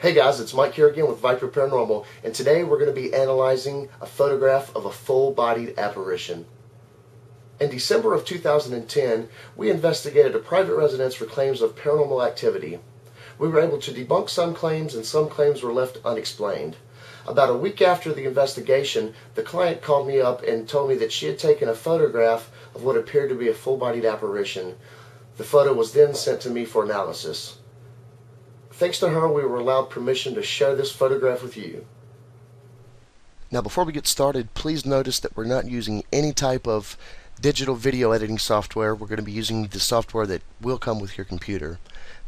Hey guys, it's Mike here again with VIPER Paranormal, and today we're going to be analyzing a photograph of a full-bodied apparition. In December of 2010, we investigated a private residence for claims of paranormal activity. We were able to debunk some claims, and some claims were left unexplained. About a week after the investigation, the client called me up and told me that she had taken a photograph of what appeared to be a full-bodied apparition. The photo was then sent to me for analysis. Thanks to her, we were allowed permission to share this photograph with you. Now before we get started, please notice that we're not using any type of digital video editing software. We're going to be using the software that will come with your computer.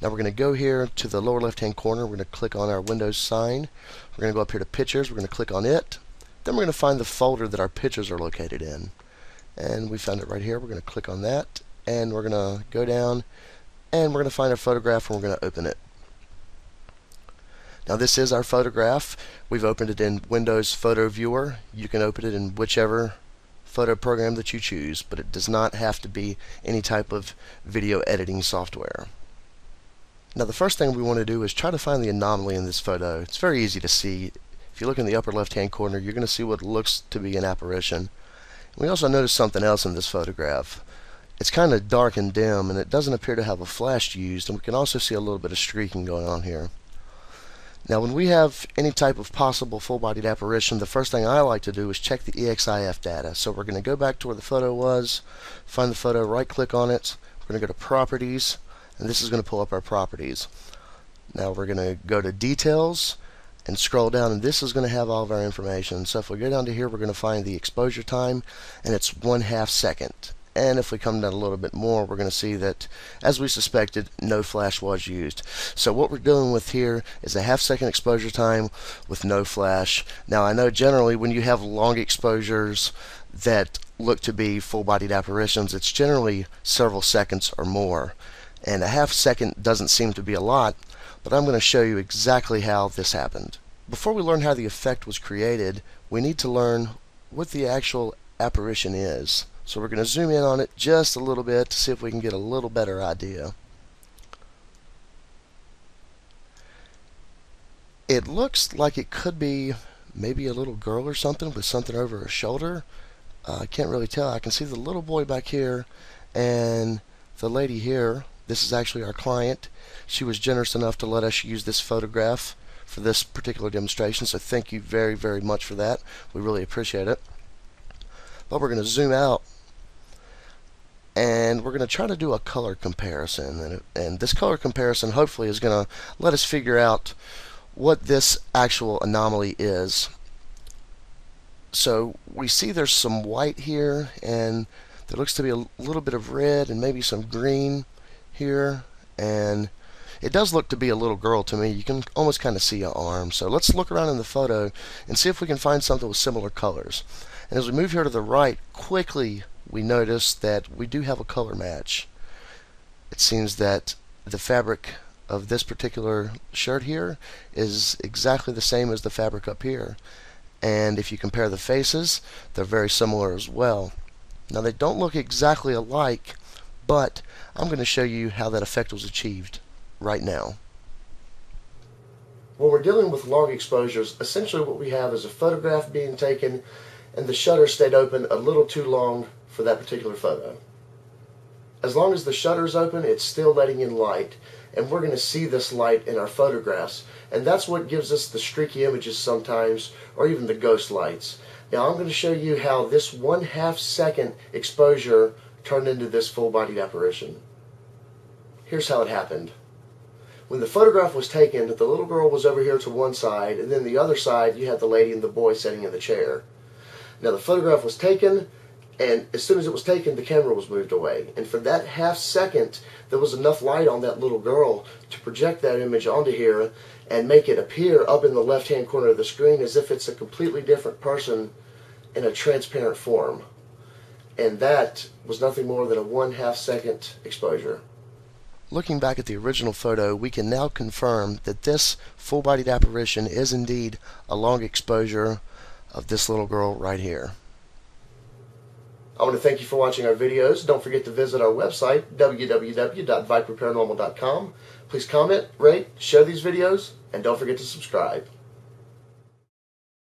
Now we're going to go here to the lower left hand corner. We're going to click on our Windows sign. We're going to go up here to Pictures. We're going to click on it. Then we're going to find the folder that our pictures are located in. And we found it right here. We're going to click on that. And we're going to go down and we're going to find our photograph and we're going to open it. Now this is our photograph. We've opened it in Windows Photo Viewer. You can open it in whichever photo program that you choose, but it does not have to be any type of video editing software. Now the first thing we want to do is try to find the anomaly in this photo. It's very easy to see. If you look in the upper left hand corner, you're going to see what looks to be an apparition. We also notice something else in this photograph. It's kind of dark and dim, and it doesn't appear to have a flash used, and we can also see a little bit of streaking going on here. Now when we have any type of possible full-bodied apparition, the first thing I like to do is check the EXIF data. So we're going to go back to where the photo was, find the photo, right-click on it, we're going to go to Properties, and this is going to pull up our properties. Now we're going to go to Details and scroll down, and this is going to have all of our information. So if we go down to here, we're going to find the exposure time, and it's 1/2 second. And if we come down a little bit more, we're going to see that, as we suspected, no flash was used. So what we're dealing with here is a 1/2 second exposure time with no flash. Now I know generally when you have long exposures that look to be full-bodied apparitions, it's generally several seconds or more. And a 1/2 second doesn't seem to be a lot, but I'm going to show you exactly how this happened. Before we learn how the effect was created, we need to learn what the actual apparition is. So we're going to zoom in on it just a little bit to see if we can get a little better idea. It looks like it could be maybe a little girl or something with something over her shoulder. I can't really tell. I can see the little boy back here and the lady here. This is actually our client. She was generous enough to let us use this photograph for this particular demonstration, so thank you very, very much for that. We really appreciate it. But we're going to zoom out and we're going to try to do a color comparison, and this color comparison hopefully is going to let us figure out what this actual anomaly is. So we see there's some white here, and there looks to be a little bit of red and maybe some green here, and it does look to be a little girl to me. You can almost kind of see an arm. So let's look around in the photo and see if we can find something with similar colors. And as we move here to the right, quickly we notice that we do have a color match. It seems that the fabric of this particular shirt here is exactly the same as the fabric up here. And if you compare the faces, they're very similar as well. Now they don't look exactly alike, but I'm going to show you how that effect was achieved right now. When we're dealing with long exposures, essentially what we have is a photograph being taken and the shutter stayed open a little too long for that particular photo. As long as the shutter is open, it's still letting in light, and we're going to see this light in our photographs, and that's what gives us the streaky images sometimes, or even the ghost lights. Now I'm going to show you how this 1/2 second exposure turned into this full-bodied apparition. Here's how it happened. When the photograph was taken, the little girl was over here to one side, and then the other side you had the lady and the boy sitting in the chair. Now the photograph was taken, and as soon as it was taken, the camera was moved away. And for that 1/2 second, there was enough light on that little girl to project that image onto here and make it appear up in the left-hand corner of the screen as if it's a completely different person in a transparent form. And that was nothing more than a 1/2 second exposure. Looking back at the original photo, we can now confirm that this full-bodied apparition is indeed a long exposure of this little girl right here. I want to thank you for watching our videos. Don't forget to visit our website, www.viperparanormal.com. Please comment, rate, share these videos, And don't forget to subscribe.